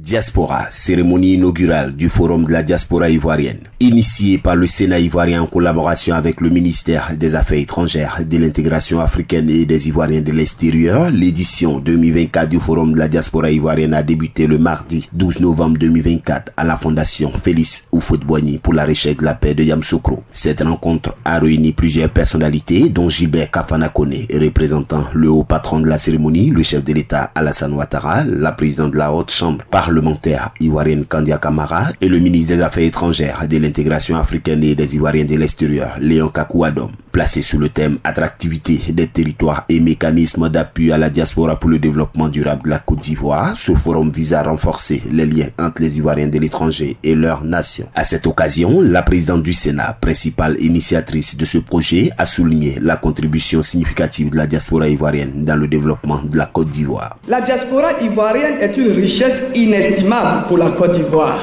Diaspora, cérémonie inaugurale du Forum de la diaspora ivoirienne. Initiée par le Sénat ivoirien en collaboration avec le ministère des Affaires étrangères, de l'intégration africaine et des Ivoiriens de l'extérieur, l'édition 2024 du Forum de la diaspora ivoirienne a débuté le mardi 12 novembre 2024 à la Fondation Félix Houphouët-Boigny pour la recherche de la paix de Yamoussoukro. Cette rencontre a réuni plusieurs personnalités, dont Gilbert Kafana Koné, représentant le haut patron de la cérémonie, le chef de l'État Alassane Ouattara, la présidente de la Haute Chambre parlementaire ivoirienne Kandia Camara et le ministre des Affaires étrangères, de l'intégration africaine et des Ivoiriens de l'extérieur, Léon Kakou Adom. Placé sous le thème attractivité des territoires et mécanismes d'appui à la diaspora pour le développement durable de la Côte d'Ivoire, ce forum vise à renforcer les liens entre les Ivoiriens de l'étranger et leur nation. À cette occasion, la présidente du Sénat, principale initiatrice de ce projet, a souligné la contribution significative de la diaspora ivoirienne dans le développement de la Côte d'Ivoire. La diaspora ivoirienne est une richesse inestimable pour la Côte d'Ivoire.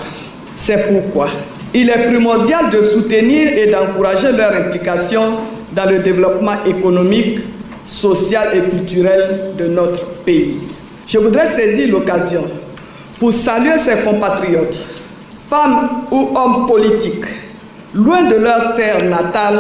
C'est pourquoi il est primordial de soutenir et d'encourager leur implication dans le développement économique, social et culturel de notre pays. Je voudrais saisir l'occasion pour saluer ces compatriotes, femmes ou hommes politiques, loin de leur terre natale,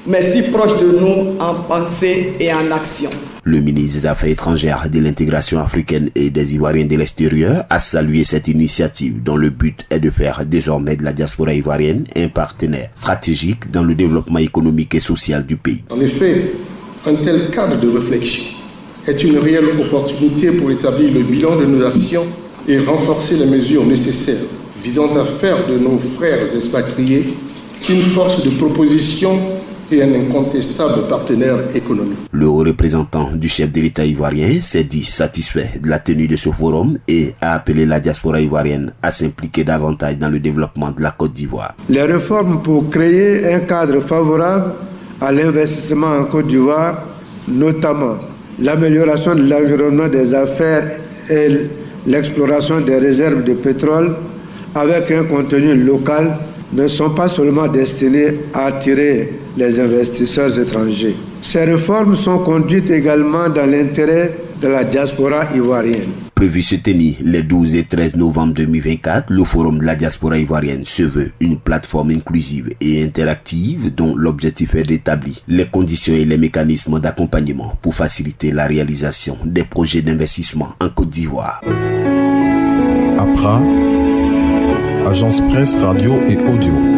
mais si proches de nous en pensée et en action. Le ministre des Affaires étrangères, de l'intégration africaine et des Ivoiriens de l'extérieur a salué cette initiative dont le but est de faire désormais de la diaspora ivoirienne un partenaire stratégique dans le développement économique et social du pays. En effet, un tel cadre de réflexion est une réelle opportunité pour établir le bilan de nos actions et renforcer les mesures nécessaires visant à faire de nos frères expatriés une force de proposition et un incontestable partenaire économique. Le haut représentant du chef de l'État ivoirien s'est dit satisfait de la tenue de ce forum et a appelé la diaspora ivoirienne à s'impliquer davantage dans le développement de la Côte d'Ivoire. Les réformes pour créer un cadre favorable à l'investissement en Côte d'Ivoire, notamment l'amélioration de l'environnement des affaires et l'exploration des réserves de pétrole avec un contenu local, ne sont pas seulement destinées à attirer les investisseurs étrangers. Ces réformes sont conduites également dans l'intérêt de la diaspora ivoirienne. Prévu se tenir les 12 et 13 novembre 2024, le Forum de la diaspora ivoirienne se veut une plateforme inclusive et interactive dont l'objectif est d'établir les conditions et les mécanismes d'accompagnement pour faciliter la réalisation des projets d'investissement en Côte d'Ivoire. APRA, Agence Presse, Radio et Audio.